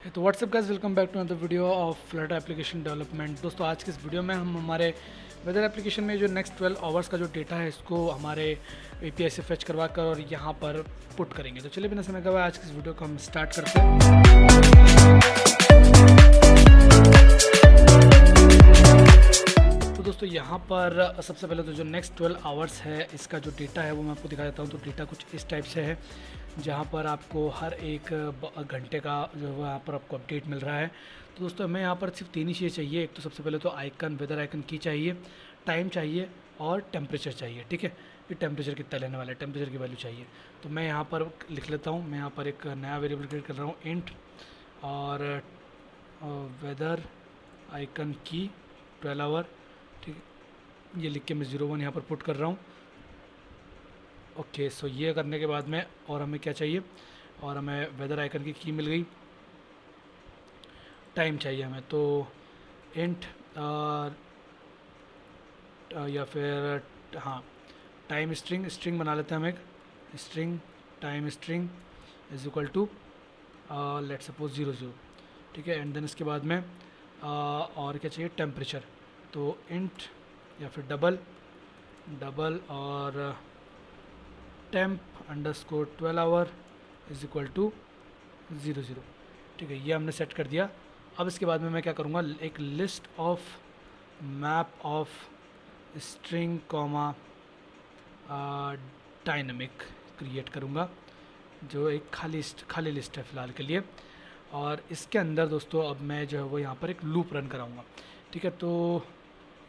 तो what's up guys, welcome back to another video of Flutter application development. दोस्तों आज के इस वीडियो में हम हमारे वेदर एप्लीकेशन में जो नेक्स्ट 12 आवर्स का जो डेटा है इसको हमारे एपीआई से फेच करवा कर और यहाँ पर पुट करेंगे। तो चलिए बिना समय गवाए आज के इस वीडियो को हम स्टार्ट करते हैं। तो दोस्तों यहाँ पर सबसे पहले तो जो नेक्स्ट 12 आवर्स है इसका जो डेटा है वो मैं आपको दिखा देता हूँ। तो डेटा कुछ इस टाइप से है जहाँ पर आपको हर एक घंटे का जो है यहाँ पर आपको अपडेट मिल रहा है। तो दोस्तों हमें यहाँ पर सिर्फ 3 ही चीज़ें चाहिए। एक तो सबसे पहले तो आइकन, वेदर आइकन की चाहिए, टाइम चाहिए और टेम्परेचर चाहिए। ठीक है, ये टेम्परेचर कितना लेने वाला है, टेम्परेचर की वैल्यू चाहिए। तो मैं यहाँ पर लिख लेता हूँ, मैं यहाँ पर एक नया वेरिएबल क्रिएट कर रहा हूँ इंट और वेदर आइकन की 12 आवर। ठीक है, ये लिख के मैं 01 यहाँ पर पुट कर रहा हूँ। ओके, सो ये करने के बाद में और हमें क्या चाहिए, और हमें वेदर आइकन की मिल गई, टाइम चाहिए हमें। तो इंट या फिर हाँ टाइम स्ट्रिंग बना लेते हैं हम एक string, time string is equal to let suppose 00। ठीक है, एंड देन इसके बाद में और क्या चाहिए, टेम्परेचर। तो इंट या फिर डबल और temp underscore 12 hour is equal to 00। ठीक है, ये हमने सेट कर दिया। अब इसके बाद में मैं क्या करूँगा, एक list of map of string comma dynamic create करूँगा, जो एक खाली लिस्ट है फ़िलहाल के लिए। और इसके अंदर दोस्तों अब मैं जो है वो यहाँ पर एक लूप रन कराऊँगा। ठीक है, तो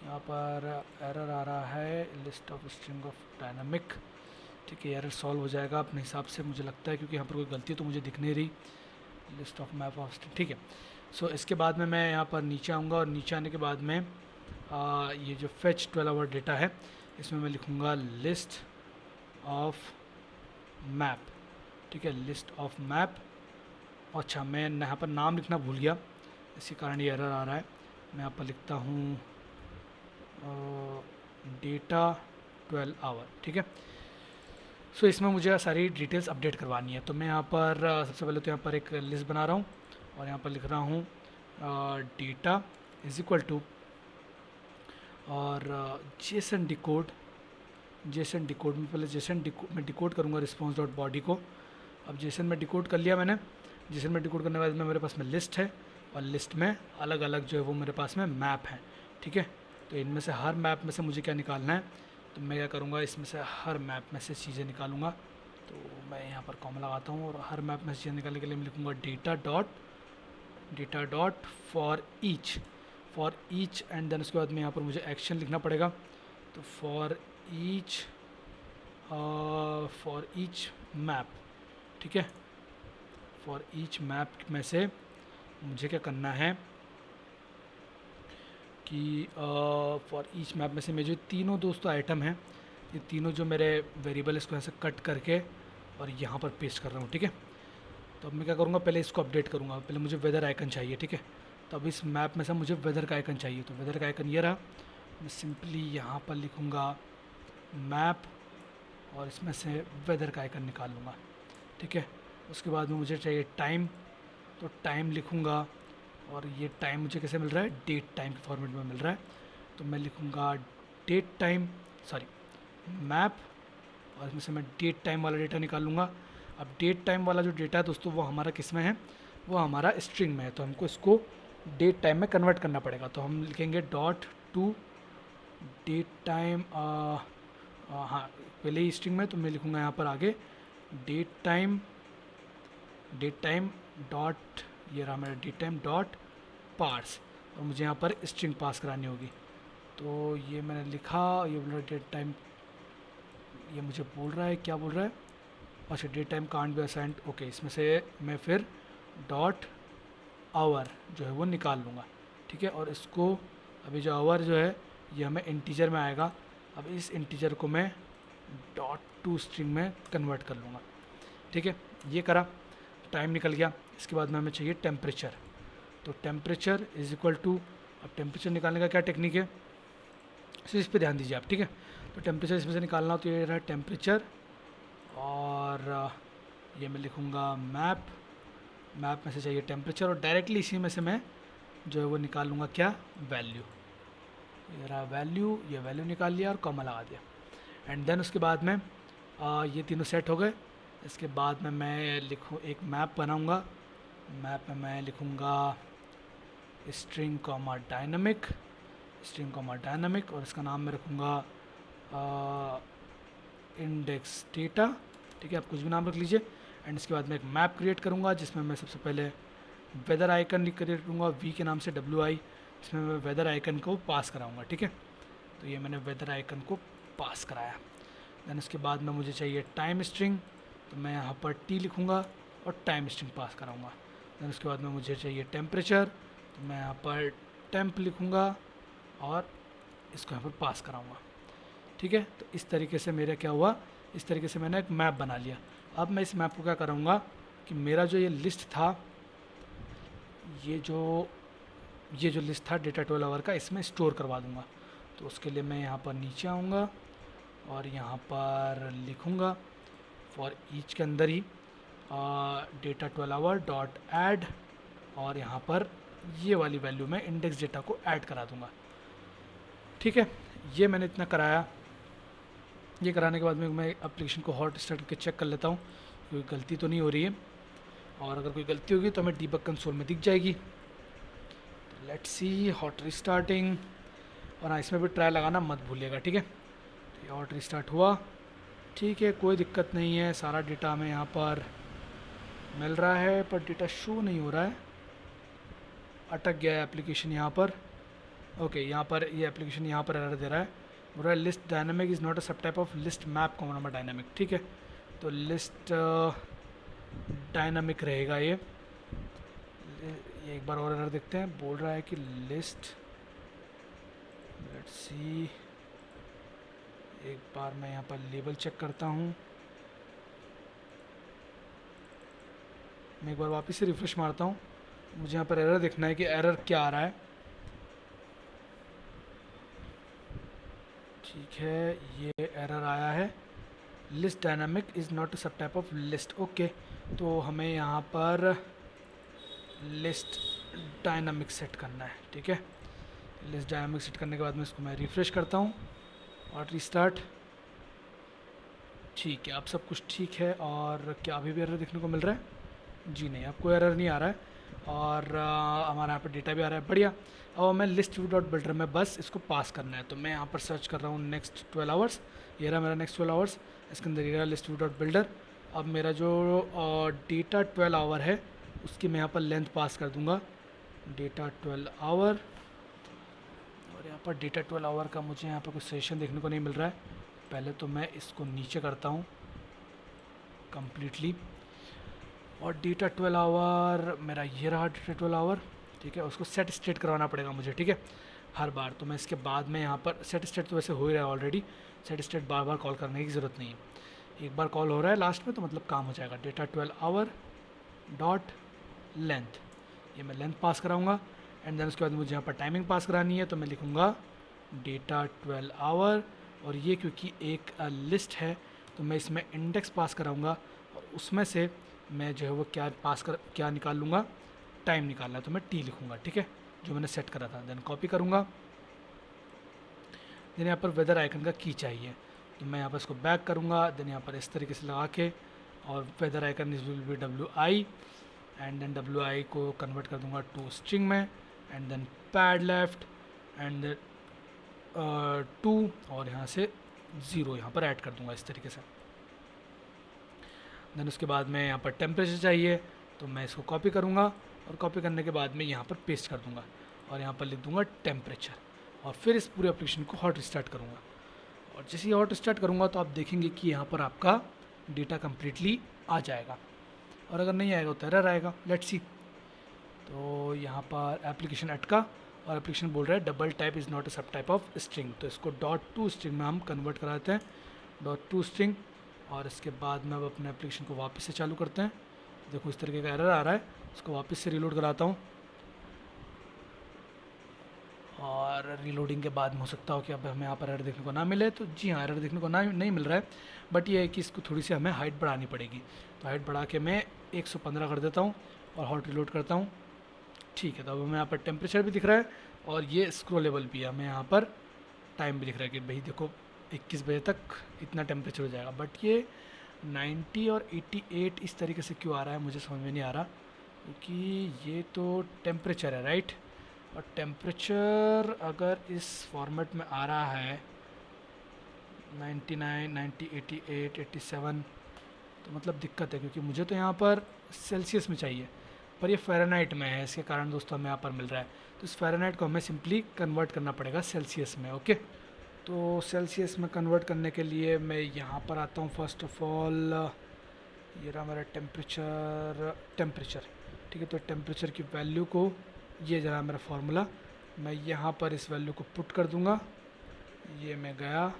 यहाँ पर एरर आ रहा है, list of string of dynamic. ठीक है, एरर सॉल्व हो जाएगा अपने हिसाब से मुझे लगता है, क्योंकि यहाँ पर कोई गलती तो मुझे दिख नहीं रही। List of map of string, ठीक है। सो इसके बाद में मैं यहाँ पर नीचे आऊँगा और नीचे आने के बाद में ये जो फेच 12 आवर डेटा है इसमें मैं लिखूँगा लिस्ट ऑफ मैप। ठीक है, लिस्ट ऑफ मैप। अच्छा, मैं यहाँ पर नाम लिखना भूल गया, इसी कारण ये एरर आ रहा है। मैं यहाँ पर लिखता हूँ डेटा 12 आवर। ठीक है, सो इसमें मुझे सारी डिटेल्स अपडेट करवानी है। तो मैं यहाँ पर सबसे पहले तो यहाँ पर एक लिस्ट बना रहा हूँ और यहाँ पर लिख रहा हूँ डेटा इज इक्वल टू और जेसन डिकोड में पहले मैं डिकोड करूँगा रिस्पॉन्स डॉट बॉडी को। अब जेसन में डिकोड कर लिया मैंने। जेसन में डिकोड करने के बाद में मेरे पास में लिस्ट है और लिस्ट में अलग अलग जो है वो मेरे पास में मैप है। ठीक है, तो इनमें से हर मैप में से मुझे क्या निकालना है, तो मैं क्या करूँगा, इसमें से हर मैप में से चीज़ें निकालूंगा। तो मैं यहाँ पर कॉमा लगाता हूँ और हर मैप में से चीज़ें निकालने के लिए मैं लिखूँगा data dot for each and then उसके बाद में यहाँ पर मुझे एक्शन लिखना पड़ेगा। तो फॉर ईच मैप। ठीक है, फॉर ईच मैप में से मुझे क्या करना है कि फॉर ईच मैप में से मेरे जो तीनों दोस्तों आइटम हैं, ये तीनों जो मेरे वेरिएबल इसको ऐसे कट करके और यहाँ पर पेस्ट कर रहा हूँ। ठीक है, तो अब मैं क्या करूँगा, पहले इसको अपडेट करूँगा। पहले मुझे वेदर आइकन चाहिए। ठीक है, तो अब इस मैप में से मुझे वेदर का आइकन चाहिए। तो वेदर का आइकन ये रहा। मैं सिंपली यहाँ पर लिखूँगा मैप और इसमें से वेदर का आइकन निकाल लूँगा। ठीक है, उसके बाद में मुझे चाहिए टाइम। तो टाइम लिखूँगा और ये टाइम मुझे कैसे मिल रहा है, डेट टाइम के फॉर्मेट में मिल रहा है। तो मैं लिखूँगा मैप और इसमें से मैं डेट टाइम वाला डेटा निकाल लूँगा। अब डेट टाइम वाला जो डेटा है दोस्तों वो हमारा किस में है, वो हमारा स्ट्रिंग में है। तो हमको इसको डेट टाइम में कन्वर्ट करना पड़ेगा। तो हम लिखेंगे डॉट टू डेट टाइम। हाँ, पहले ही स्ट्रिंग में, तो मैं लिखूँगा यहाँ पर आगे डेट टाइम डॉट, ये रहा मेरा डेट टाइम डॉट पार्स, और मुझे यहाँ पर स्ट्रिंग पास करानी होगी। तो ये मैंने लिखा, ये बोल रहा है डेट टाइम, ये मुझे बोल रहा है, क्या बोल रहा है, अच्छा date time can't be assigned. Okay, इसमें से मैं फिर डॉट आवर जो है वो निकाल लूँगा। ठीक है, और इसको अभी जो आवर जो है ये हमें इंटीजर में आएगा। अब इस इंटीजर को मैं डॉट टू स्ट्रिंग में कन्वर्ट कर लूँगा। ठीक है, ये करा, टाइम निकल गया। इसके बाद में हमें चाहिए टेम्परेचर। तो टेम्परेचर इज इक्वल टू, अब टेम्परेचर निकालने का क्या टेक्निक है, सो इस पर ध्यान दीजिए आप। ठीक है, तो टेम्परेचर इसमें से निकालना हो तो ये रहा टेम्परेचर और ये मैं लिखूँगा मैप मैप में से चाहिए टेम्परेचर, और डायरेक्टली इसी में से मैं जो है वो निकाल लूँगा क्या, वैल्यू। ये रहा वैल्यू, ये वैल्यू निकाल लिया और कॉमा लगा दिया। एंड देन उसके बाद में ये तीनों सेट हो गए। इसके बाद में मैं लिखूँ, एक मैप बनाऊँगा। मैप में मैं लिखूँगा string comma dynamic, string comma dynamic, और इसका नाम मैं रखूँगा इंडेक्स डेटा। ठीक है, आप कुछ भी नाम रख लीजिए। एंड इसके बाद मैं एक मैप क्रिएट करूँगा जिसमें मैं सबसे पहले वेदर आइकन क्रिएट करूँगा वी के नाम से, WI, जिसमें मैं वेदर आइकन को पास कराऊँगा। ठीक है, तो ये मैंने वेदर आइकन को पास कराया। देन उसके बाद में मुझे चाहिए टाइम स्ट्रिंग, तो मैं यहाँ पर टी लिखूँगा और टाइम स्ट्रिंग पास कराऊँगा। देन उसके बाद में मुझे चाहिए टेम्परेचर, तो मैं यहाँ पर टेम्प लिखूँगा और इसको यहाँ पर पास कराऊँगा। ठीक है, तो इस तरीके से मेरा क्या हुआ, इस तरीके से मैंने एक मैप बना लिया। अब मैं इस मैप को क्या करूँगा कि मेरा जो ये लिस्ट था, ये जो लिस्ट था डेटा 12 आवर का, इसमें स्टोर करवा दूँगा। तो उसके लिए मैं यहाँ पर नीचे आऊँगा और यहाँ पर लिखूँगा फॉर ईच के अंदर ही डेटा 12 आवर डॉट ऐड, और यहाँ पर ये वाली वैल्यू में इंडेक्स डेटा को ऐड करा दूँगा। ठीक है, ये मैंने इतना कराया। ये कराने के बाद में मैं एप्लीकेशन को हॉट स्टार्ट करके चेक कर लेता हूँ कोई गलती तो नहीं हो रही है, और अगर कोई गलती होगी तो हमें डीबग कंसोल में दिख जाएगी। लेट्स सी, हॉट रिस्टार्टिंग, और हाँ, इसमें भी ट्राई लगाना मत भूलिएगा। ठीक है, तो ये हॉट रिस्टार्ट हुआ। ठीक है, कोई दिक्कत नहीं है, सारा डेटा हमें यहाँ पर मिल रहा है, पर डेटा शो नहीं हो रहा है, अटक गया है एप्लीकेशन यहाँ पर। ओके, यहाँ पर ये एप्लीकेशन यहाँ पर एरर दे रहा है, बोल रहा है list dynamic is not a sub type of list map comma number dynamic. ठीक है, तो लिस्ट डायनामिक रहेगा ये एक बार और एरर देखते हैं। बोल रहा है कि लिस्ट, लेट्स सी, एक बार मैं यहाँ पर लेबल चेक करता हूँ। मैं एक बार वापस से रिफ्रेश मारता हूँ, मुझे यहाँ पर एरर देखना है कि एरर क्या आ रहा है। ठीक है, ये एरर आया है, लिस्ट डायनामिक इज़ नॉट सब टाइप ऑफ लिस्ट। ओके, तो हमें यहाँ पर लिस्ट डायनामिक सेट करना है। ठीक है, लिस्ट डायनामिक सेट करने के बाद में इसको मैं रिफ़्रेश करता हूँ और रिस्टार्ट। ठीक है, अब सब कुछ ठीक है। और क्या अभी भी एरर देखने को मिल रहा है? जी नहीं, अब कोई एरर नहीं आ रहा है, और हमारा यहाँ पर डेटा भी आ रहा है। बढ़िया। अब मैं लिस्ट व्यू डॉट बिल्डर में बस इसको पास करना है, तो मैं यहाँ पर सर्च कर रहा हूँ नेक्स्ट 12 आवर्स। ये रहा मेरा नेक्स्ट 12 आवर्स, इसके अंदर ये रहा लिस्ट व्यू डॉट बिल्डर। अब मेरा जो डेटा 12 आवर है उसकी मैं यहाँ पर लेंथ पास कर दूँगा, डेटा 12 आवर। और यहाँ पर डेटा 12 आवर का मुझे यहाँ पर कोई सेशन देखने को नहीं मिल रहा है। पहले तो मैं इसको नीचे करता हूँ कम्प्लीटली, और डेटा 12 आवर मेरा ये रहा डेटा 12 आवर। ठीक है, उसको सेट स्टेट करवाना पड़ेगा मुझे। ठीक है, हर बार। तो मैं इसके बाद में यहाँ पर सेट स्टेट तो वैसे हो ही रहा है ऑलरेडी, सेट स्टेट बार बार कॉल करने की ज़रूरत नहीं है, एक बार कॉल हो रहा है लास्ट में तो मतलब काम हो जाएगा। डेटा 12 आवर डॉट लेंथ, ये मैं लेंथ पास कराऊंगा। एंड देन उसके बाद मुझे यहाँ पर टाइमिंग पास करानी है, तो मैं लिखूँगा डेटा 12 आवर, और ये क्योंकि एक लिस्ट है तो मैं इसमें इंडेक्स पास कराऊंगा, और उसमें से मैं जो है वो क्या निकाल लूँगा, टाइम निकालना है, तो मैं टी लिखूँगा। ठीक है, जो मैंने सेट करा था। देन कॉपी करूँगा। देन यहाँ पर वेदर आइकन का की चाहिए, तो मैं यहाँ पर इसको बैक करूँगा। देन यहाँ पर इस तरीके से लगा के, और weather icon is will be WI, and then WI को कन्वर्ट कर दूँगा टू स्ट्रिंग में, and then pad left, and then 2, और यहाँ से 0 यहाँ पर ऐड कर दूँगा इस तरीके से। देन उसके बाद में यहाँ पर टेम्परेचर चाहिए, तो मैं इसको कॉपी करूँगा, और कॉपी करने के बाद में यहाँ पर पेस्ट कर दूँगा, और यहाँ पर लिख दूँगा टेम्परेचर, और फिर इस पूरे एप्लीकेशन को हॉट स्टार्ट करूँगा। और जैसे ही हॉट स्टार्ट करूँगा तो आप देखेंगे कि यहाँ पर आपका डेटा कम्प्लीटली आ जाएगा, और अगर नहीं आएगा तो एरर आएगा। Let's see. तो यहाँ पर एप्लीकेशन अटका, और एप्लीकेशन बोल रहा है double type is not a sub type of string, तो इसको .to स्ट्रिंग में हम कन्वर्ट कराते हैं, .to स्ट्रिंग। और इसके बाद में अब अपने एप्लीकेशन को वापस से चालू करते हैं। देखो इस तरीके का एरर आ रहा है, इसको वापस से रीलोड कराता हूँ, और रीलोडिंग के बाद में हो सकता हो कि अब हमें यहाँ पर एरर देखने को ना मिले। तो जी हाँ, एरर देखने को नहीं मिल रहा है, बट ये है कि इसको थोड़ी सी हमें हाइट बढ़ानी पड़ेगी। तो हाइट बढ़ा के मैं 115 कर देता हूँ, और हॉट रिलोड करता हूँ। ठीक है, तो अब हमें यहाँ पर टेम्परेचर भी दिख रहा है और ये स्क्रोलेबल भी है, हमें यहाँ पर टाइम भी दिख रहा है कि भाई देखो 21 बजे तक इतना टेम्परेचर हो जाएगा। बट ये 90 और 88 इस तरीके से क्यों आ रहा है मुझे समझ में नहीं आ रहा, क्योंकि ये तो टेम्परेचर है राइट, और टेम्परेचर अगर इस फॉर्मेट में आ रहा है 99, 90, 88, 87, तो मतलब दिक्कत है, क्योंकि मुझे तो यहाँ पर सेल्सियस में चाहिए पर ये फ़ारेनहाइट में है, इसके कारण दोस्तों हमें यहाँ पर मिल रहा है। तो इस फ़ारेनहाइट को हमें सिंपली कन्वर्ट करना पड़ेगा सेल्सियस में। ओके, तो सेल्सियस में कन्वर्ट करने के लिए मैं यहाँ पर आता हूँ। फर्स्ट ऑफ ऑल ये रहा मेरा टेम्परेचर। ठीक है, तो टेम्परेचर की वैल्यू को, ये जरा मेरा फार्मूला, मैं यहाँ पर इस वैल्यू को पुट कर दूँगा। ये मैं गया,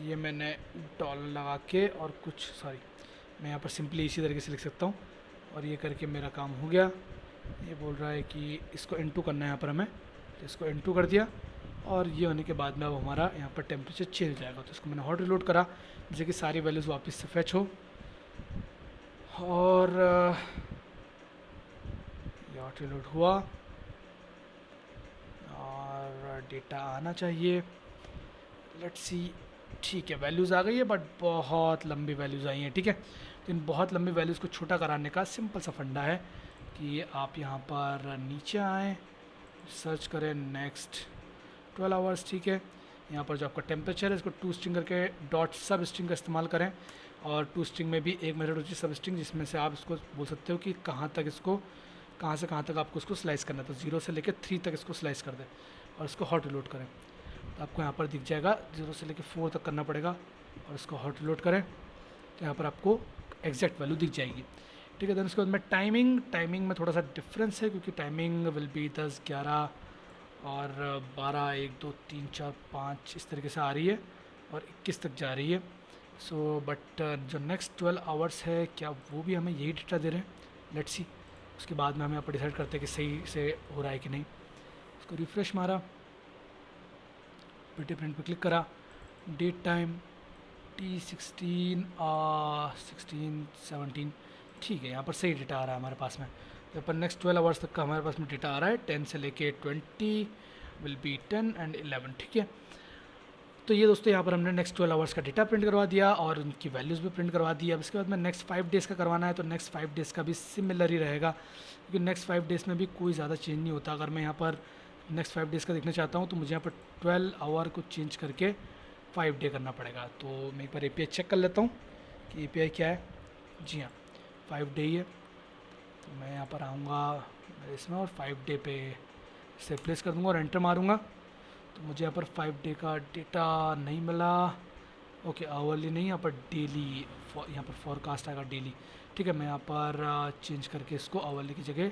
ये मैंने डॉलर लगा के और कुछ मैं यहाँ पर सिंपली इसी तरीके से लिख सकता हूँ और ये करके मेरा काम हो गया। ये बोल रहा है कि इसको इनटू करना है यहाँ पर हमें, तो इसको इनटू कर दिया और ये होने के बाद में अब हमारा यहाँ पर टेम्परेचर चेंज हो जाएगा। तो इसको मैंने हॉट रिलोड करा जिससे कि सारी वैल्यूज़ वापस से फैच हो और ये हॉट रिलोड हुआ और डेटा आना चाहिए। लेट्स सी, ठीक है वैल्यूज़ आ गई है बट बहुत लंबी वैल्यूज़ आई हैं। ठीक है, तो इन बहुत लंबी वैल्यूज़ को छोटा कराने का सिंपल सा फंडा है कि आप यहाँ पर नीचे आएँ, सर्च करें नेक्स्ट 12 आवर्स। ठीक है, यहाँ पर जो आपका टेम्परेचर है इसको टू स्ट्रिंग करके डॉट सब स्ट्रिंग का इस्तेमाल करें, और टू स्ट्रिंग में भी एक मेथड होती है सब स्ट्रिंग, जिसमें से आप इसको बोल सकते हो कि कहाँ तक इसको, कहाँ से कहाँ तक आपको इसको स्लाइस करना है। तो 0 से लेकर 3 तक इसको स्लाइस कर दें और इसको हॉट रिलोड करें, तो आपको यहाँ पर दिख जाएगा 0 से लेकर 4 तक करना पड़ेगा और इसको हॉट रिलोड करें तो यहाँ पर आपको एग्जैक्ट वैल्यू दिख जाएगी। ठीक है, देन उसके बाद में टाइमिंग में थोड़ा सा डिफरेंस है, क्योंकि टाइमिंग विल बी 10, 11 और 12, 1, 2, 3, 4, 5 इस तरीके से आ रही है और 21 तक जा रही है। सो बट जो नेक्स्ट 12 आवर्स है क्या वो भी हमें यही डेटा दे रहे हैं, लेट्स सी। उसके बाद में हमें यहाँ पर डिसाइड करते हैं कि सही से हो रहा है कि नहीं। उसको रिफ़्रेश मारा, पीटी प्रिंट पे क्लिक करा, डेट टाइम T16 16 17, ठीक है यहाँ पर सही डेटा आ रहा है हमारे पास में। तो पर नेक्स्ट 12 आवर्स तक का हमारे पास में डेटा आ रहा है, 10 से लेके 20 विल बी 10 एंड 11। ठीक है, तो ये दोस्तों यहाँ पर हमने नेक्स्ट 12 आवर्स का डेटा प्रिंट करवा दिया और उनकी वैल्यूज़ भी प्रिंट करवा दी। अब इसके बाद में नेक्स्ट 5 डेज़ का करवाना है, तो नेक्स्ट 5 डेज़ का भी सिमिलर ही रहेगा, क्योंकि नेक्स्ट 5 डेज़ में भी कोई ज़्यादा चेंज नहीं होता। अगर मैं यहाँ पर नेक्स्ट 5 डेज़ का देखना चाहता हूँ तो मुझे यहाँ पर 12 आवर को चेंज करके 5 डे करना पड़ेगा। तो मैं एक बार API चेक कर लेता हूँ कि API क्या है। जी हाँ, 5 डे ही है, तो मैं यहाँ पर आऊँगा इसमें और 5 डे पे इसे प्लेस कर दूँगा और एंटर मारूँगा। तो मुझे यहाँ पर 5 डे का डेटा नहीं मिला। ओके, आवरली नहीं, यहाँ पर डेली, यहाँ पर फॉरकास्ट आएगा डेली। ठीक है, मैं यहाँ पर चेंज करके इसको आवरली की जगह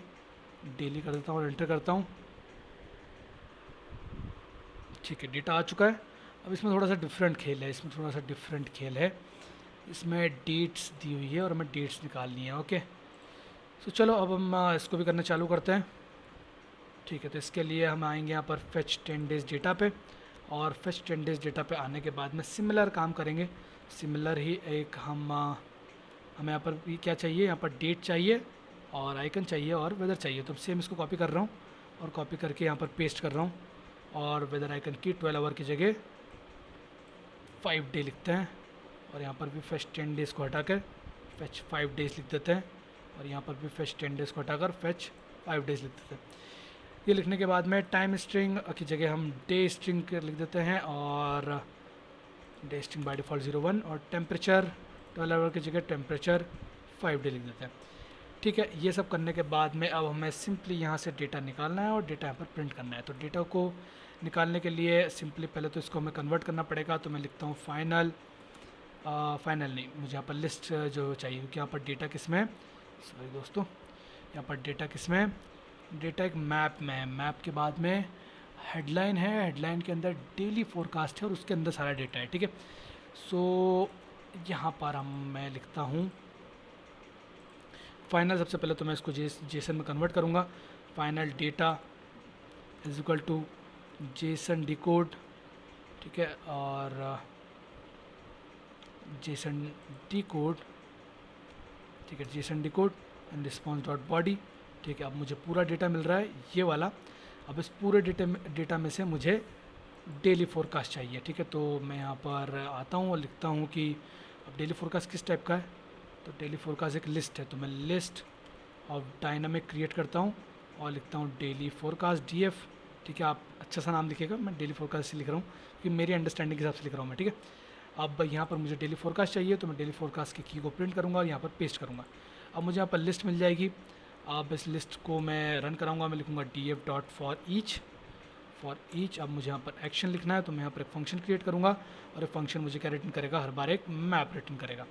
डेली कर देता हूँ और एंटर करता हूँ। ठीक है, डेटा आ चुका है। अब इसमें थोड़ा सा डिफरेंट खेल है, इसमें डेट्स दी हुई है और हमें डेट्स निकालनी है। ओके, तो चलो अब हम इसको भी करना चालू करते हैं। ठीक है, तो इसके लिए हम आएंगे यहाँ पर फेच 10 डेज़ डेटा पे, और फेच 10 डेज़ डेटा पे आने के बाद में सिमिलर काम करेंगे। सिमिलर ही एक हमें यहाँ पर भी क्या चाहिए, यहाँ पर डेट चाहिए और आइकन चाहिए और वेदर चाहिए। तो सेम इसको कॉपी कर रहा हूँ और कॉपी करके यहाँ पर पेस्ट कर रहा हूँ, और वेदर आइकन की 12 आवर की जगह 5 डे लिखते हैं, और यहाँ पर भी फेच 10 डेज़ को हटा कर फेच 5 डेज़ लिख देते हैं, और यहाँ पर भी फेच 10 डेज़ को हटाकर फेच 5 डेज़ लिख देते हैं। ये लिखने के बाद में टाइम स्ट्रिंग की जगह हम डे स्ट्रिंग लिख देते हैं, और डे स्ट्रिंग बाय डिफ़ॉल्ट 01, और टेम्परेचर 12 आवर की जगह टेम्परेचर 5 डे लिख देते हैं। ठीक है, ये सब करने के बाद में अब हमें सिंपली यहाँ से डेटा निकालना है और डेटा यहाँ पर प्रिंट करना है। तो डेटा को निकालने के लिए सिंपली पहले तो इसको हमें कन्वर्ट करना पड़ेगा। तो मैं लिखता हूँ फाइनल नहीं, मुझे यहाँ पर लिस्ट जो चाहिए, क्योंकि यहाँ पर डेटा किस में है, सॉरी दोस्तों, यहाँ पर डेटा किस में है, डेटा एक मैप में है। मैप के बाद में हेडलाइन है, हेडलाइन के अंदर डेली फोरकास्ट है और उसके अंदर सारा डेटा है। ठीक है, सो यहाँ पर मैं लिखता हूँ फाइनल। सबसे पहले तो मैं इसको जेसन में कन्वर्ट करूँगा। Final data is equal to JSON decode, ठीक है, और जेसन डिकोड, ठीक है, JSON decode and response dot body ठीक है, अब मुझे पूरा डेटा मिल रहा है ये वाला। अब इस पूरे डेटा में से मुझे डेली फोरकास्ट चाहिए। ठीक है, तो मैं यहाँ पर आता हूँ और लिखता हूँ कि अब डेली फोरकास्ट किस टाइप का है। तो डेली फोरकास्ट एक लिस्ट है, तो मैं लिस्ट ऑफ डायनामिक क्रिएट करता हूँ और लिखता हूँ डेली फोरकास्ट DF। ठीक है, आप अच्छा सा नाम लिखिएगा, मैं डेली फोरकास्ट से लिख रहा हूँ क्योंकि मेरी अंडरस्टैंडिंग के हिसाब से लिख रहा हूँ मैं। ठीक है, अब यहाँ पर मुझे डेली फोरकास्ट चाहिए, तो मैं डेली फोरकास्ट की को प्रिंट करूँगा और यहाँ पर पेस्ट करूँगा। अब मुझे यहाँ पर लिस्ट मिल जाएगी। अब इस लिस्ट को मैं रन कराऊँगा, मैं लिखूँगा DF डॉट फॉर ईच। अब मुझे यहाँ पर एक्शन लिखना है, तो मैं यहाँ पर एक फंक्शन क्रिएट करूँगा और एक फंक्शन मुझे क्या रिटर्न करेगा, हर बार एक मैप रिटर्न करेगा।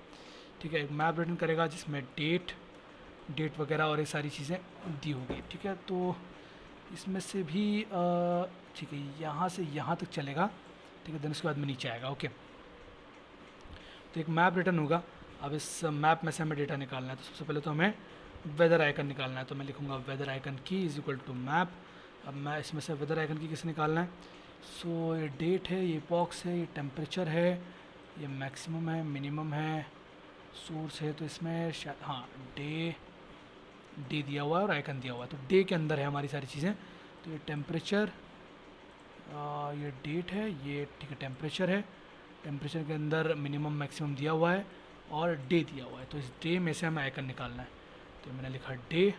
ठीक है, एक मैप रिटर्न करेगा जिसमें डेट वगैरह और ये सारी चीज़ें दी होगी। ठीक है, तो इसमें से भी ठीक है, यहाँ से यहाँ तक चलेगा। ठीक है, देन उसके बाद में नीचे आएगा। ओके, तो एक मैप रिटर्न होगा। अब इस मैप में से हमें डेटा निकालना है, तो सबसे पहले तो हमें वेदर आइकन निकालना है, तो मैं लिखूँगा वेदर आइकन की इज इक्वल टू मैप। अब मैं इसमें से वेदर आइकन की किसे निकालना है, सो ये डेट है, ये इपॉक्स है, ये टेम्परेचर है, ये मैक्सिमम है, मिनिमम है, सोर्स है, तो इसमें शायद हाँ डे दिया हुआ है और आइकन दिया हुआ है, तो डे के अंदर है हमारी सारी चीज़ें। तो ये टेम्परेचर, ये डेट है, ये ठीक है टेम्परेचर है, टेम्परेचर के अंदर मिनिमम मैक्सिमम दिया हुआ है और डे दिया हुआ है। तो इस डे में से हमें आइकन निकालना है, तो मैंने लिखा डे,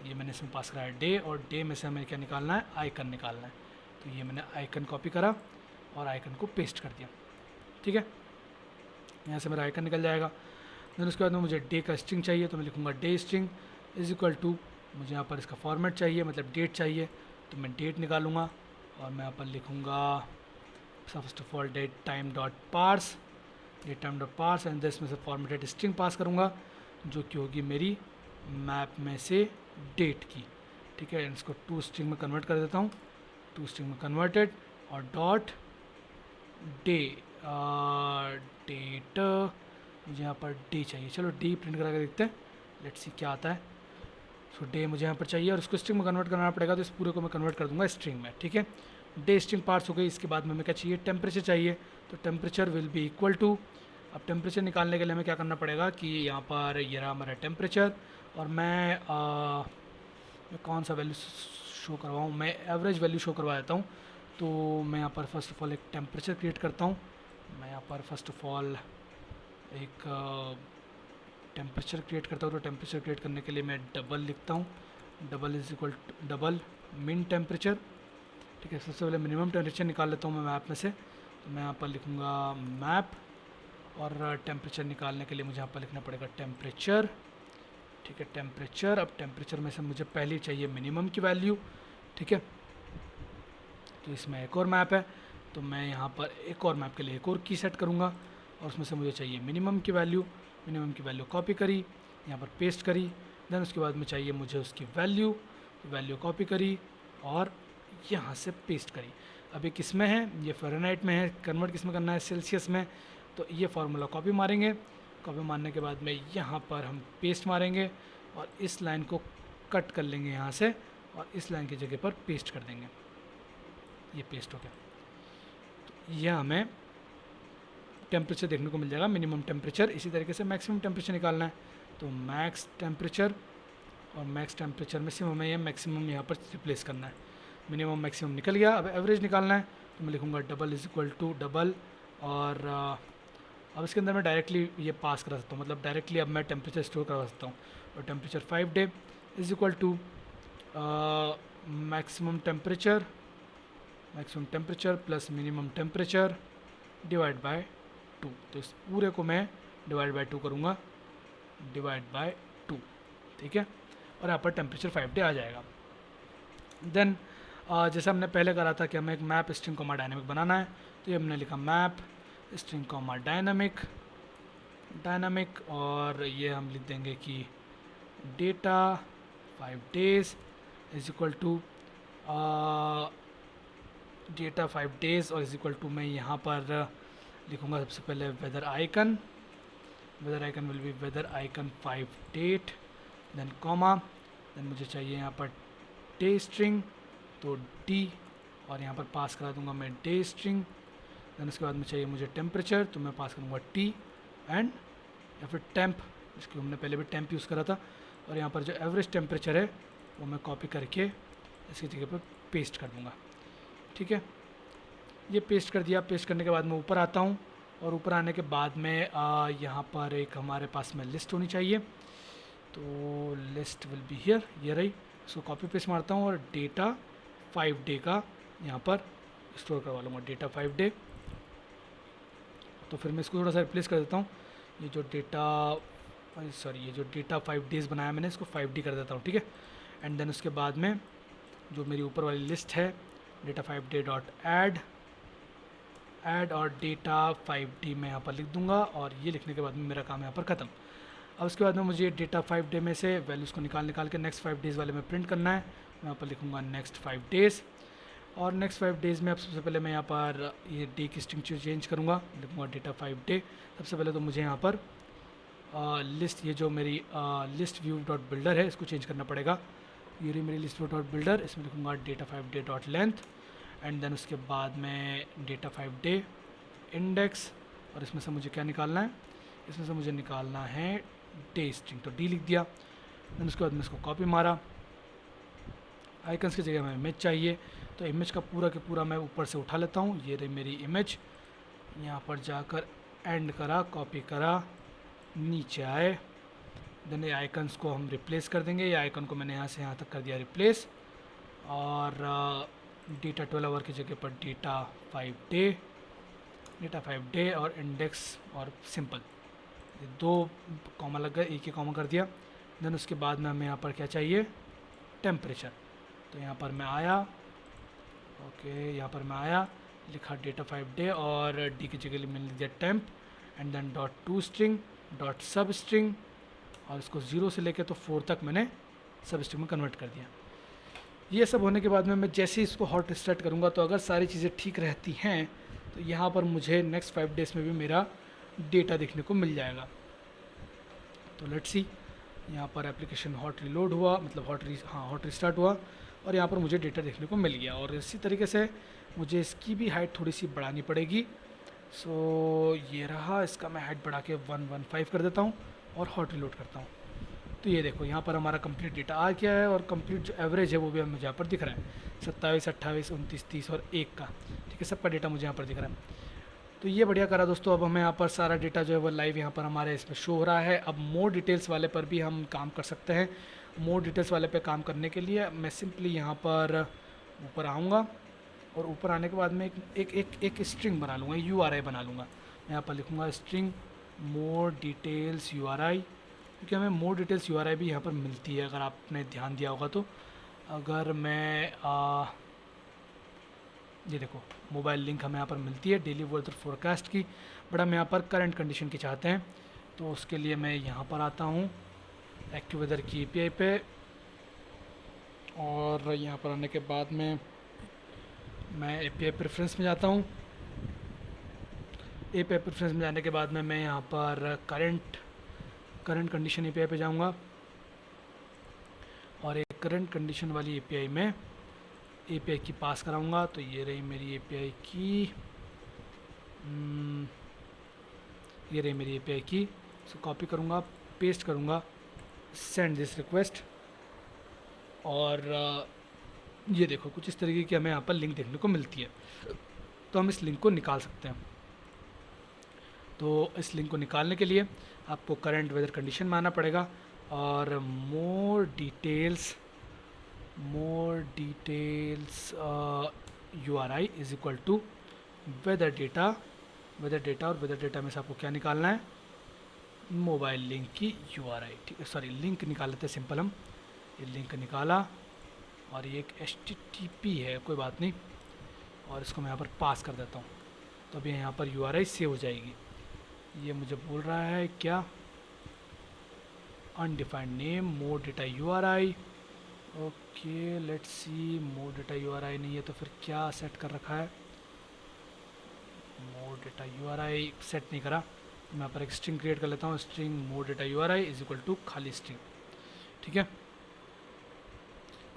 ये मैंने इसमें पास करा है डे, और डे में से हमें क्या निकालना है, आइकन निकालना है। तो ये मैंने आइकन कॉपी करा और आइकन को पेस्ट कर दिया। ठीक है, यहाँ से मेरा आइकन निकल जाएगा। देन उसके बाद में मुझे डे का स्ट्रिंग चाहिए, तो मैं लिखूँगा day string is equal to, मुझे यहाँ पर इसका फॉर्मेट चाहिए, मतलब डेट चाहिए, तो मैं डेट निकालूंगा और मैं यहाँ पर लिखूँगा first of all date time dot parse, date time dot parse and इसमें से फॉर्मेटेड स्ट्रिंग पास करूँगा जो कि होगी मेरी मैप में से डेट की। ठीक है, इसको टू स्ट्रिंग में कन्वर्ट कर देता हूँ, टू स्ट्रिंग में कन्वर्टेड, और डॉट डे डेट, मुझे यहाँ पर डे चाहिए। चलो डे प्रिंट करा के देखते हैं, लेट्स सी क्या आता है। सो डे मुझे यहाँ पर चाहिए और उसको स्ट्रिंग में कन्वर्ट करना पड़ेगा, तो इस पूरे को मैं कन्वर्ट कर दूंगा स्ट्रिंग में। ठीक है, डे स्ट्रिंग पार्ट्स हो गई। इसके बाद में हमें क्या चाहिए, टेम्परेचर चाहिए, तो temperature will be equal to, अब टेम्परेचर निकालने के लिए हमें क्या करना पड़ेगा कि यहाँ पर ये रहा हमारा टेम्परेचर, और मैं कौन सा वैल्यू शो करवाऊँ, मैं एवरेज वैल्यू शो करवा देता हूँ। तो मैं यहाँ पर फर्स्ट ऑफ ऑल एक टेम्परेचर क्रिएट करता हूँ, मैं यहाँ पर फर्स्ट ऑफ ऑल एक टेम्परेचर क्रिएट करता हूँ। तो टेम्परेचर क्रिएट करने के लिए मैं डबल लिखता हूँ, double is equal to double min temperature. ठीक है, सबसे पहले मिनिमम टेम्परेचर निकाल लेता हूँ मैं मैप में से, तो मैं यहाँ पर लिखूँगा मैप, और टेम्परेचर निकालने के लिए मुझे यहाँ पर लिखना पड़ेगा टेम्परेचर। ठीक है, टेम्परेचर, अब टेम्परेचर में से मुझे पहले चाहिए मिनिमम की वैल्यू। ठीक है, तो इसमें एक और मैप है, तो मैं यहाँ पर एक और मैप के लिए एक और की सेट करूँगा और उसमें से मुझे चाहिए मिनिमम की वैल्यू। मिनिमम की वैल्यू कॉपी करी, यहाँ पर पेस्ट करी, देन उसके बाद में चाहिए मुझे उसकी वैल्यू कॉपी करी और यहाँ से पेस्ट करी। अब ये किस में है, ये फ़ारेनहाइट में है, कन्वर्ट किस में करना है, सेल्सियस में। तो ये फार्मूला कॉपी मारेंगे, कॉपी मारने के बाद में यहाँ पर हम पेस्ट मारेंगे और इस लाइन को कट कर लेंगे यहाँ से और इस लाइन की जगह पर पेस्ट कर देंगे, ये पेस्ट हो गया। तो यह हमें टेम्परेचर देखने को मिल जाएगा, मिनिमम टेम्परेचर। इसी तरीके से मैक्सिमम टेम्परेचर निकालना है, तो मैक्स टेम्परेचर, और मैक्स टेम्परेचर में से हमें यह मैक्सिमम यहाँ पर रिप्लेस करना है। मिनिमम मैक्सिमम निकल गया, अब एवरेज निकालना है, तो मैं लिखूँगा double is equal to double, और अब इसके अंदर मैं डायरेक्टली ये पास करा सकता हूँ, मतलब डायरेक्टली अब मैं टेम्परेचर स्टोर करवा सकता हूँ। और temperature 5 day is equal to maximum temperature plus minimum temperature divide by 2। तो इस पूरे को मैं डिवाइड बाय 2 करूँगा, डिवाइड बाय 2। ठीक है, और यहाँ पर टेम्परेचर 5 डे आ जाएगा। देन जैसे हमने पहले करा था कि हमें एक मैप स्ट्रिंग कॉमा डायनामिक बनाना है, तो ये हमने लिखा मैप स्ट्रिंग कॉमा डायनामिक, और ये हम लिख देंगे कि data 5 days is equal to data 5 days, और इज इक्वल टू मैं यहाँ पर लिखूँगा सबसे पहले weather icon will be weather icon 5 date, then comma, then मुझे चाहिए यहाँ पर डे स्ट्रिंग, तो डी, और यहाँ पर पास करा दूंगा मैं डे स्ट्रिंग। देन उसके बाद में चाहिए मुझे टेम्परेचर, तो मैं पास करूँगा टी एंड या फिर टेम्प, इसको हमने पहले भी टेम्प यूज़ करा था, और यहाँ पर जो एवरेज टेम्परेचर है वो मैं कॉपी करके इसकी जगह पर पेस्ट कर दूँगा। ठीक है, ये पेस्ट कर दिया। पेस्ट करने के बाद मैं ऊपर आता हूँ और ऊपर आने के बाद में यहाँ पर एक हमारे पास में लिस्ट होनी चाहिए। तो लिस्ट विल बी हियर, ये रही। इसको कॉपी पेस्ट मारता हूँ और डेटा 5 डे का यहाँ पर स्टोर करवा लूँगा, डेटा 5 डे। तो फिर मैं इसको थोड़ा सा रिप्लेस कर देता हूँ। ये जो डेटा 5 डेज़ बनाया मैंने, इसको 5D कर देता हूँ। ठीक है, एंड देन उसके बाद में जो मेरी ऊपर वाली लिस्ट है डेटा 5 डे डॉट ऐड और डेटा 5D मैं यहाँ पर लिख दूँगा, और ये लिखने के बाद में मेरा काम यहाँ पर ख़त्म। अब उसके बाद में मुझे डेटा 5 डे में से वैल्यूज़ को निकाल के नेक्स्ट 5 डेज़ वाले में प्रिंट करना है। मैं यहाँ पर लिखूँगा नेक्स्ट 5 डेज़, और नेक्स्ट 5 डेज़ में अब सबसे पहले मैं यहाँ पर ये डे की स्ट्रिंग चेंज करूँगा, लिखूँगा डेटा 5 डे। सबसे पहले तो मुझे यहाँ पर लिस्ट, ये जो मेरी लिस्ट व्यू डॉट बिल्डर है, इसको चेंज करना पड़ेगा। ये रही मेरी लिस्ट व्यू डॉट बिल्डर, इसमें लिखूँगा data 5 day dot length, and then उसके बाद में डेटा 5 डे इंडेक्स, और इसमें से मुझे क्या निकालना है, इसमें से मुझे निकालना है डे स्ट्रिंग, तो डी लिख दिया। देन उसके बाद मैं इसको कॉपी मारा, आइकन्स की जगह में इमेज चाहिए, तो इमेज का पूरा के पूरा मैं ऊपर से उठा लेता हूँ। ये रही मेरी इमेज, यहाँ पर जाकर एंड करा, कॉपी करा, नीचे आए, देन ये आइकन्स को हम रिप्लेस कर देंगे। ये आइकन को मैंने यहाँ से यहाँ तक कर दिया रिप्लेस, और डेटा 12 आवर की जगह पर डेटा 5 डे और इंडेक्स और सिंपल, ये 2 कॉमा लग गए, एक ही कॉमा कर दिया। देन उसके बाद में हमें यहाँ पर क्या चाहिए, टेम्परेचर। तो यहाँ पर मैं आया, यहाँ पर मैं आया, लिखा डेटा 5 डे और डी की जगह मैंने लिख दिया temp, and then dot to string dot substring, और इसको 0 से लेके तो 4 तक मैंने सब स्ट्रिंग में कन्वर्ट कर दिया। ये सब होने के बाद में मैं जैसे ही इसको हॉट रिस्टार्ट करूँगा, तो अगर सारी चीज़ें ठीक रहती हैं तो यहाँ पर मुझे नेक्स्ट 5 डेज़ में भी मेरा डेटा देखने को मिल जाएगा। तो लेट्स सी, यहाँ पर एप्लीकेशन हॉट रिलोड हुआ, मतलब हॉट रिस्टार्ट हुआ, और यहाँ पर मुझे डेटा देखने को मिल गया। और इसी तरीके से मुझे इसकी भी हाइट थोड़ी सी बढ़ानी पड़ेगी। सो ये रहा, इसका मैं हाइट बढ़ा के 115 कर देता हूँ और हॉट रिलोड करता हूँ। तो ये देखो, यहाँ पर हमारा कंप्लीट डेटा आ गया है, और कंप्लीट जो एवरेज है वो भी मुझे यहाँ पर दिख रहा है, 27, 28, 29, 30 और 1 का। ठीक है, सबका डेटा मुझे यहाँ पर दिख रहा है। तो ये बढ़िया करा दोस्तों। अब हमें यहाँ पर सारा डेटा जो है वो लाइव यहाँ पर हमारे इसमें शो हो रहा है। अब मोर डिटेल्स वाले पर भी हम काम कर सकते हैं। मोर डिटेल्स वाले पे काम करने के लिए मैं सिंपली यहाँ पर ऊपर आऊँगा, और ऊपर आने के बाद में एक स्ट्रिंग बना लूँगा, URI बना लूँगा। मैं यहाँ पर लिखूँगा स्ट्रिंग मोर डिटेल्स URI, क्योंकि हमें मोर डिटेल्स URI भी यहाँ पर मिलती है, अगर आपने ध्यान दिया होगा तो। अगर मैं ये देखो, मोबाइल लिंक हमें यहाँ पर मिलती है डेली वेदर फोरकास्ट की, बट हम यहाँ पर करंट कंडीशन की चाहते हैं। तो उसके लिए मैं यहाँ पर आता हूँ एक्यूवेदर की API पे, और यहाँ पर आने के बाद में मैं API प्रेफरेंस में जाता हूँ। API प्रेफरेंस में जाने के बाद में मैं यहाँ पर करंट कंडीशन API पे जाऊँगा, और एक करंट कंडीशन वाली API में API की पास कराऊंगा। तो ये रही मेरी API की, ये रही मेरी API की। इसको कॉपी करूँगा, पेस्ट करूँगा, सेंड दिस रिक्वेस्ट, और ये देखो कुछ इस तरीके की हमें यहाँ पर लिंक देखने को मिलती है। तो हम इस लिंक को निकाल सकते हैं। तो इस लिंक को निकालने के लिए आपको करंट वेदर कंडीशन में आना पड़ेगा, और more details URI is equal to weather data, और वेदर डेटा में से आपको क्या निकालना है, मोबाइल लिंक की URI। ठीक है, सॉरी, लिंक निकाल लेते हैं सिंपल हम। ये लिंक निकाला, और ये एक HTTP है, कोई बात नहीं, और इसको मैं यहाँ पर पास कर देता हूँ। तो अभी यहाँ पर URI सेव हो जाएगी। ये मुझे बोल रहा है क्या, undefined name more data URI। Okay, let's see, more data URI नहीं है तो फिर क्या सेट कर रखा है, मोर डेटा URI सेट नहीं करा। मैं यहाँ पर एक स्ट्रिंग क्रिएट कर लेता हूँ, string more data URI is equal to खाली स्ट्रिंग। ठीक है,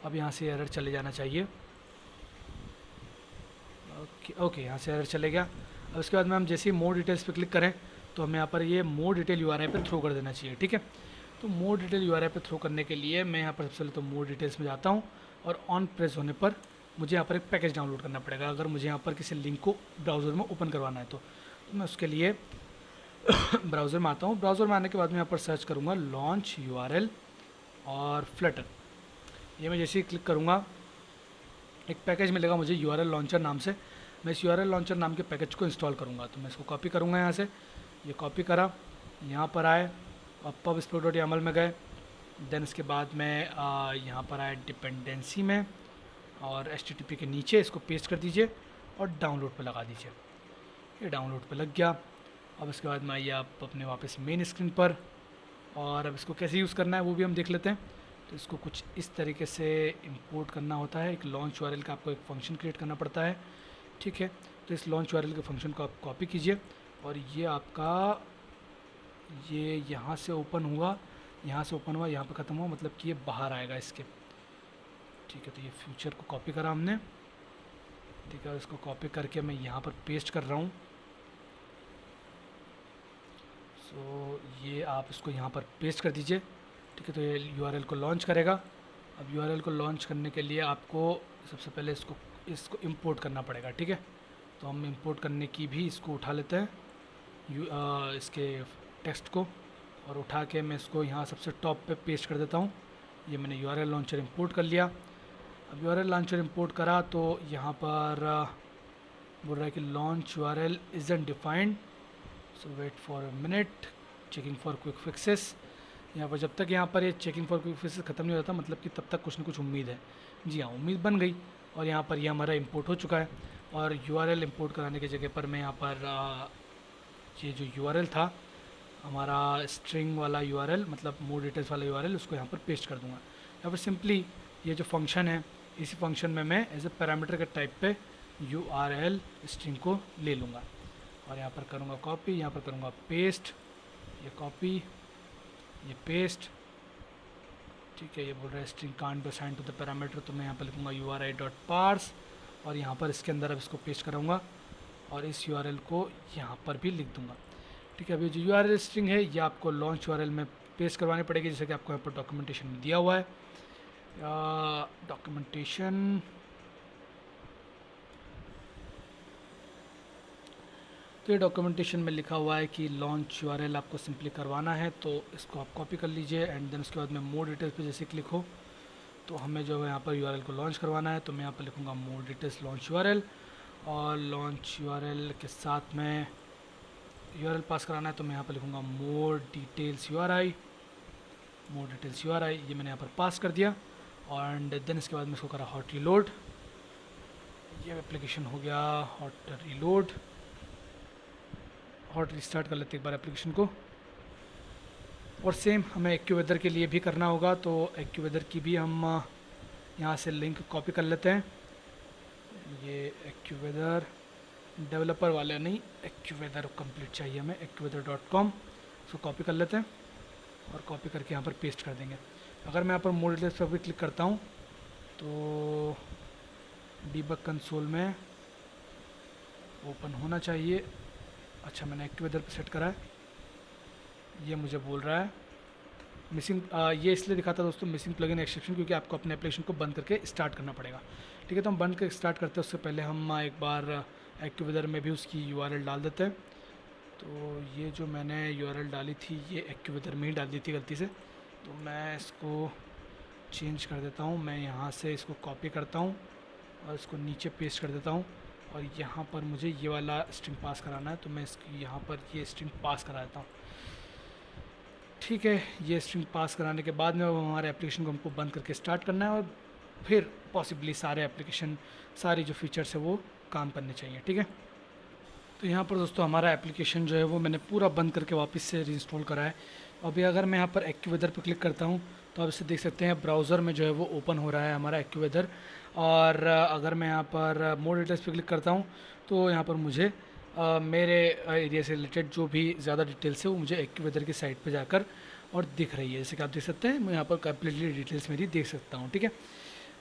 अब यहाँ से एरर चले जाना चाहिए। ओके, यहाँ से एरर चले गया। अब उसके बाद में हम जैसे ही मोर डिटेल्स पे क्लिक करें, तो हमें यहाँ पर ये मोर डिटेल URI पर थ्रो कर देना चाहिए। ठीक है, तो मोर डिटेल यूआरएल पे थ्रो करने के लिए मैं यहाँ पर सबसे पहले तो मोर डिटेल्स में जाता हूँ और ऑन प्रेस होने पर मुझे यहाँ पर एक पैकेज डाउनलोड करना पड़ेगा अगर मुझे यहाँ पर किसी लिंक को ब्राउज़र में ओपन करवाना है तो मैं उसके लिए ब्राउज़र में आता हूँ। ब्राउज़र में आने के बाद मैं यहाँ पर सर्च करूँगा लॉन्च यूआरएल और फ्लटर। ये मैं जैसे ही क्लिक करूँगा एक पैकेज मिलेगा मुझे यूआरएल लॉन्चर नाम से। मैं इस यूआरएल लॉन्चर नाम के पैकेज को इंस्टॉल करूँगा, तो मैं इसको कॉपी करूँगा यहाँ से। ये कॉपी करा, यहाँ पर आए और pubspec.yaml में गए। देन इसके बाद मैं यहाँ पर आए डिपेंडेंसी में और HTTP के नीचे इसको पेस्ट कर दीजिए और डाउनलोड पे लगा दीजिए। ये डाउनलोड पे लग गया। अब इसके बाद मैं आइए आप अपने वापस मेन स्क्रीन पर और अब इसको कैसे यूज़ करना है वो भी हम देख लेते हैं। तो इसको कुछ इस तरीके से इंपोर्ट करना होता है। एक लॉन्च यूआरएल का आपको एक फ़ंक्शन क्रिएट करना पड़ता है, ठीक है। तो इस लॉन्च यूआरएल के फंक्शन को आप कॉपी कीजिए और ये आपका ये यहाँ से ओपन हुआ, यहाँ से ओपन हुआ, यहाँ पे ख़त्म हुआ, मतलब कि ये बाहर आएगा इसके, ठीक है। तो ये फ्यूचर को कॉपी करा हमने, ठीक है। इसको कॉपी करके मैं यहाँ पर पेस्ट कर रहा हूँ। सो ये आप इसको यहाँ पर पेस्ट कर दीजिए, ठीक है। तो ये यूआरएल को लॉन्च करेगा। अब यूआरएल को लॉन्च करने के लिए आपको सबसे पहले इसको इंपोर्ट करना पड़ेगा, ठीक है। तो हम इंपोर्ट करने की भी इसको उठा लेते हैं इसके टेक्स्ट को, और उठा के मैं इसको यहाँ सबसे टॉप पे पेस्ट कर देता हूँ। ये मैंने यूआरएल लॉन्चर इंपोर्ट कर लिया। अब यूआरएल लॉन्चर इंपोर्ट करा तो यहाँ पर बोल रहा है कि launch URL isn't defined, so wait for a minute, checking for quick fixes. यहाँ पर जब तक यहाँ पर ये चेकिंग फॉर क्विक फिक्सेस ख़त्म नहीं होता, मतलब कि तब तक कुछ न कुछ उम्मीद है। जी हाँ, उम्मीद बन गई और यहाँ पर ये हमारा इंपोर्ट हो चुका है। और यूआरएल इंपोर्ट कराने की जगह पर मैं यहाँ पर ये जो यूआरएल था हमारा स्ट्रिंग वाला यूआरएल, मतलब मोर डिटेल्स वाला यूआरएल, उसको यहाँ पर पेस्ट कर दूँगा। यहाँ पर सिंपली ये जो फंक्शन है, इसी फंक्शन में मैं एज ए पैरामीटर के टाइप पे यूआरएल स्ट्रिंग को ले लूँगा और यहाँ पर करूँगा कॉपी, यहाँ पर करूँगा पेस्ट, ये कॉपी, ये पेस्ट, ठीक है। ये बोल रहा है string can't be assigned to the parameter, तो मैं यहाँ पर लिखूँगा uri.parse और यहाँ पर इसके अंदर अब इसको पेस्ट कराऊँगा और इस यूआरएल को यहाँ पर भी लिख दूँगा, ठीक है। अभी जो यूआरएल स्ट्रिंग है ये आपको लॉन्च यूआरएल में पेस्ट करवानी पड़ेगी, जैसे कि आपको यहाँ पर डॉक्यूमेंटेशन में दिया हुआ है। डॉक्यूमेंटेशन, तो ये डॉक्यूमेंटेशन में लिखा हुआ है कि लॉन्च यूआरएल आपको सिंपली करवाना है, तो इसको आप कॉपी कर लीजिए एंड देन उसके बाद में मोर डिटेल्स पे जैसे क्लिक हो तो हमें जो है यहाँ पर यूआरएल को लॉन्च करवाना है। तो मैं यहाँ पर लिखूँगा मोर डिटेल्स लॉन्च यूआरएल और लॉन्च यूआरएल के साथ में यूआरएल पास कराना है, तो मैं यहाँ पर लिखूँगा more details URI, more details URI. ये मैंने यहाँ पर पास कर दिया एंड देन इसके बाद मैं इसको करा हॉट रीलोड। ये एप्लीकेशन हो गया हॉट रीलोड, हॉट रिस्टार्ट कर लेते एक बार एप्लीकेशन को। और सेम हमें एक्यूवेदर के लिए भी करना होगा, तो एक्यूवेदर की भी हम यहाँ से लिंक कॉपी कर लेते हैं। ये एक्यूवेदर डेवलपर वाले नहीं, एक्यूवेदर कंप्लीट चाहिए हमें, एक्यूवेदर.com, इसको कॉपी कर लेते हैं और कॉपी करके यहाँ पर पेस्ट कर देंगे। अगर मैं यहाँ पर मोर डिटेल्स पर भी क्लिक करता हूँ तो डीबग कंसोल में ओपन होना चाहिए। अच्छा, मैंने एक्यूवेदर पे सेट करा है, ये मुझे बोल रहा है मिसिंग, ये इसलिए दिखाता है दोस्तों मिसिंग प्लगइन एक्सेप्शन, क्योंकि आपको अपने एप्लीकेशन को बंद करके स्टार्ट करना पड़ेगा, ठीक है। तो हम बंद करके स्टार्ट करते हैं उससे पहले हम एक बार एक्यूवेदर में भी उसकी यूआरएल डाल देते हैं। तो ये जो मैंने यूआरएल डाली थी ये एक्यूवेदर में ही डाल दी थी गलती से, तो मैं इसको चेंज कर देता हूँ। मैं यहाँ से इसको कॉपी करता हूँ और इसको नीचे पेस्ट कर देता हूँ और यहाँ पर मुझे ये वाला स्ट्रिंग पास कराना है, तो मैं इसकी यहाँ पर ये स्ट्रिंग पास करा देता हूँ, ठीक है। ये स्ट्रिंग पास कराने के बाद में हमारे एप्लीकेशन को हमको बंद करके स्टार्ट करना है और फिर पॉसिबली सारे एप्लीकेशन, सारी जो फीचर्स है वो काम करने चाहिए, ठीक है। तो यहाँ पर दोस्तों हमारा एप्लीकेशन जो है वो मैंने पूरा बंद करके वापस से रीइंस्टॉल करा है। अभी अगर मैं यहाँ पर एक्यूवेदर पर क्लिक करता हूँ तो आप इसे देख सकते हैं ब्राउज़र में जो है वो ओपन हो रहा है हमारा एक्यूवेदर। और अगर मैं यहाँ पर मोर डिटेल्स पे क्लिक करता हूँ तो यहाँ पर मुझे मेरे एरिया से रिलेटेड जो भी ज़्यादा डिटेल्स है वो मुझे एक्यूवेदर की साइट पे जाकर और दिख रही है, जैसे कि आप देख सकते हैं मैं यहाँ पर कंप्लीटली डिटेल्स मेरी देख सकता हूँ, ठीक है।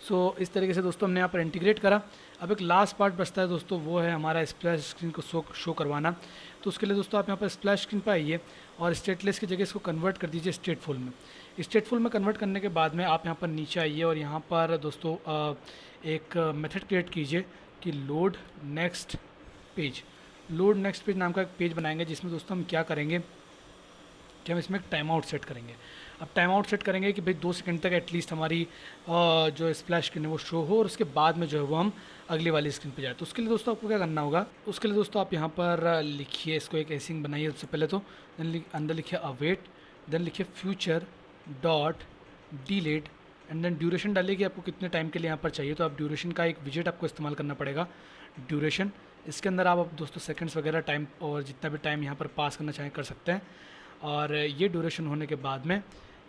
सो इस तरीके से दोस्तों हमने यहाँ पर इंटीग्रेट करा। अब एक लास्ट पार्ट बचता है दोस्तों, वो है हमारा स्प्लैश स्क्रीन को शो करवाना। तो उसके लिए दोस्तों आप यहाँ पर स्प्लैश स्क्रीन पर आइए और स्टेटलेस की जगह इसको कन्वर्ट कर दीजिए स्टेटफुल में। स्टेटफुल में कन्वर्ट करने के बाद में आप यहाँ पर नीचे आइए और यहाँ पर दोस्तों एक मेथड क्रिएट कीजिए कि load next page. Load next page नाम का एक पेज बनाएंगे, जिसमें दोस्तों हम क्या करेंगे कि हम इसमें एक टाइम आउट सेट करेंगे। अब टाइम आउट सेट करेंगे कि भाई 2 सेकंड तक एटलीस्ट हमारी जो स्प्लैश स्क्रीन है वो शो हो, और उसके बाद में जो है वो हम अगली वाली स्क्रीन पे जाए। तो उसके लिए दोस्तों आपको क्या करना होगा, उसके लिए दोस्तों आप यहाँ पर लिखिए, इसको एक एसिंग बनाइए सबसे पहले तो, देन अंदर लिखिए अवेट, देन लिखिए future dot delayed, and then duration डालिए कि आपको कितने टाइम के लिए यहाँ पर चाहिए। तो आप ड्यूरेशन का एक विजेट आपको इस्तेमाल करना पड़ेगा, ड्यूरेशन। इसके अंदर आप दोस्तों सेकंड्स वगैरह टाइम और जितना भी टाइम यहाँ पर पास करना चाहें कर सकते हैं। और ये ड्यूरेशन होने के बाद में,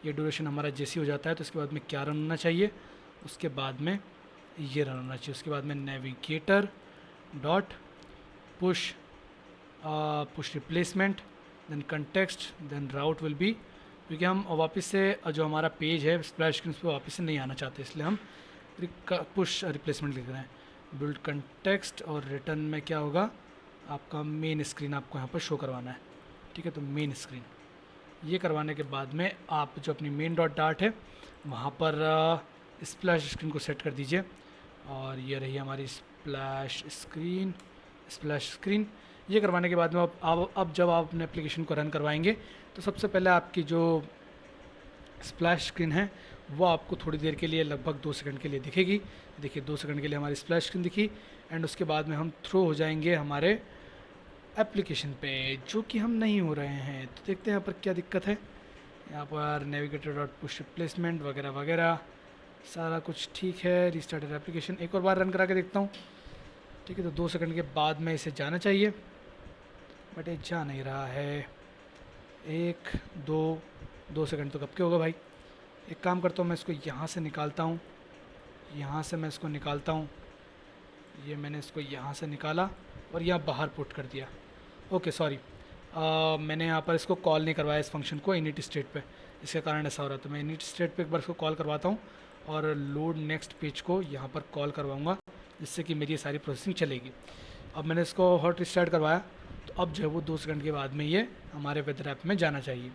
ये ड्यूरेशन हमारा जैसे हो जाता है तो उसके बाद में क्या रन होना चाहिए, उसके बाद में ये रन होना चाहिए। उसके बाद में navigator dot push push replacement, then context, then route will be, क्योंकि हम वापस से जो हमारा पेज है स्प्लैश स्क्रीन पे वापस से नहीं आना चाहते, इसलिए हम पुश रिप्लेसमेंट लिख रहे हैं। बिल्ड कंटेक्स्ट और रिटर्न में क्या होगा, आपका मेन स्क्रीन आपको यहाँ पर शो करवाना है, ठीक है। तो मेन स्क्रीन ये करवाने के बाद में आप जो अपनी मेन डॉट डार्ट है वहाँ पर स्प्लैश स्क्रीन को सेट कर दीजिए, और ये रही हमारी स्प्लैश स्क्रीन। स्प्लैश स्क्रीन ये करवाने के बाद में अब जब आप अपने एप्लीकेशन को रन करवाएंगे तो सबसे पहले आपकी जो स्प्लैश स्क्रीन है वो आपको थोड़ी देर के लिए, लगभग 2 सेकंड के लिए दिखेगी। देखिए 2 सेकंड के लिए हमारी स्प्लैश स्क्रीन दिखी, एंड उसके बाद में हम थ्रो हो जाएंगे हमारे एप्लीकेशन पे, जो कि हम नहीं हो रहे हैं। तो देखते हैं यहाँ पर क्या दिक्कत है। यहाँ पर नेविगेटर डॉट पुश रिप्लेसमेंट वगैरह वगैरह सारा कुछ ठीक है। रिस्टार्ट एप्लीकेशन एक और बार रन करा के देखता हूँ, ठीक है। तो 2 सेकंड के बाद में इसे जाना चाहिए, बट ये जा नहीं रहा है। 1 2 सेकंड तो कब के होगा भाई। एक काम करता हूँ, मैं इसको यहाँ से निकालता हूँ, यहाँ से मैं इसको निकालता हूँ, ये मैंने इसको यहाँ से निकाला और यहाँ बाहर पुट कर दिया। ओके सॉरी, मैंने यहाँ पर इसको कॉल नहीं करवाया इस फंक्शन को इनिट स्टेट पे, इसके कारण ऐसा हो रहा है। तो मैं इनिट स्टेट पे एक बार इसको कॉल करवाता हूँ और लोड नेक्स्ट पेज को यहाँ पर कॉल करवाऊँगा, जिससे कि मेरी सारी प्रोसेसिंग चलेगी। अब मैंने इसको हॉट रिस्टार्ट करवाया, तो अब जो है वो 2 सेकंड के बाद में ये हमारे वेदर ऐप में जाना चाहिए।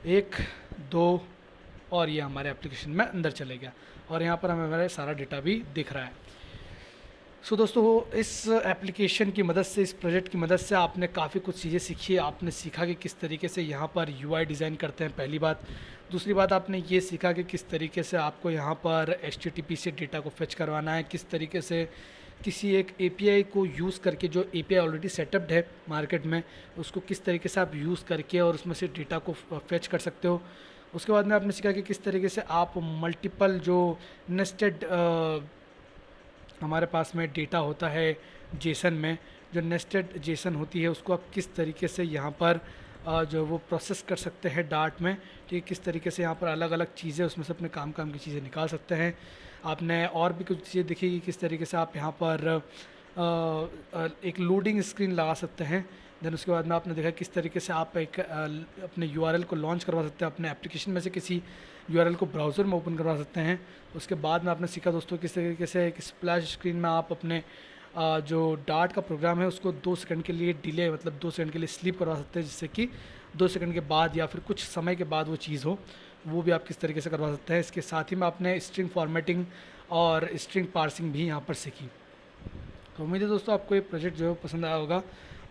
1 2 और ये हमारे एप्लीकेशन में अंदर चले गया, और यहाँ पर हमें हमारा सारा डेटा भी दिख रहा है। सो दोस्तों इस एप्लीकेशन की मदद से, इस प्रोजेक्ट की मदद से आपने काफ़ी कुछ चीज़ें सीखी है। आपने सीखा कि किस तरीके से यहाँ पर यूआई डिज़ाइन करते हैं, पहली बात। दूसरी बात आपने ये सीखा कि किस तरीके से आपको यहाँ पर HTTP से डेटा को फेच करवाना है, किस तरीके से किसी एक API को यूज़ करके, जो API ऑलरेडी सेटअप्ड है मार्केट में, उसको किस तरीके से आप यूज़ करके और उसमें से डेटा को फेच कर सकते हो। उसके बाद में आपने सीखा कि किस तरीके से आप मल्टीपल जो नेस्टेड हमारे पास में डेटा होता है जेसन में, जो नेस्टेड जेसन होती है, उसको आप किस तरीके से यहाँ पर जो वो प्रोसेस कर सकते हैं डार्ट में, ठीक है। किस तरीके से यहाँ पर अलग अलग चीज़ें उसमें से अपने काम की चीज़ें निकाल सकते हैं। आपने और भी कुछ चीज़ें देखी कि किस तरीके से आप यहाँ पर एक लोडिंग स्क्रीन लगा सकते हैं। देन उसके बाद में आपने देखा किस तरीके से आप एक अपने URL को लॉन्च करवा सकते हैं, अपने एप्लीकेशन में से किसी URL को ब्राउज़र में ओपन करवा सकते हैं। उसके बाद में आपने सीखा दोस्तों किस तरीके से एक स्प्लैश स्क्रीन में आप अपने जो डार्ट का प्रोग्राम है उसको 2 सेकंड के लिए डिले, मतलब 2 सेकंड के लिए स्लीप करवा सकते हैं, जिससे कि 2 सेकंड के बाद या फिर कुछ समय के बाद वो चीज़ हो, वो भी आप किस तरीके से करवा सकते हैं। इसके साथ ही में आपने स्ट्रिंग फॉर्मेटिंग और स्ट्रिंग पार्सिंग भी यहाँ पर सीखी। तो उम्मीद है दोस्तों आपको ये प्रोजेक्ट जो है पसंद आया होगा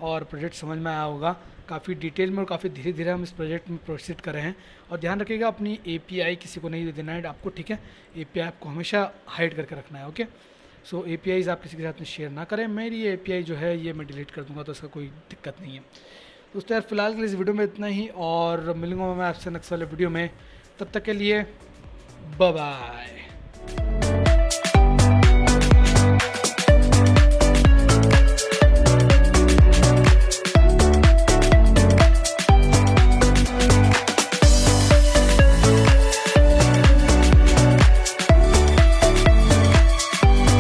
और प्रोजेक्ट समझ में आया होगा। काफ़ी डिटेल में और काफ़ी धीरे धीरे हम इस प्रोजेक्ट में प्रोसीड कर रहे हैं। और ध्यान रखिएगा अपनी API किसी को नहीं दे देना है आपको, ठीक है। API आपको हमेशा हाइड करके रखना है, ओके। सो APIs आप किसी के साथ में शेयर ना करें। मेरी API जो है ये मैं डिलीट कर दूंगा, तो इसका कोई दिक्कत नहीं है दोस्तों। यार फिलहाल के लिए इस वीडियो में इतना ही, और मिलूंगा मैं आपसे नेक्स्ट वाले वीडियो में। तब तक के लिए बाय बाय।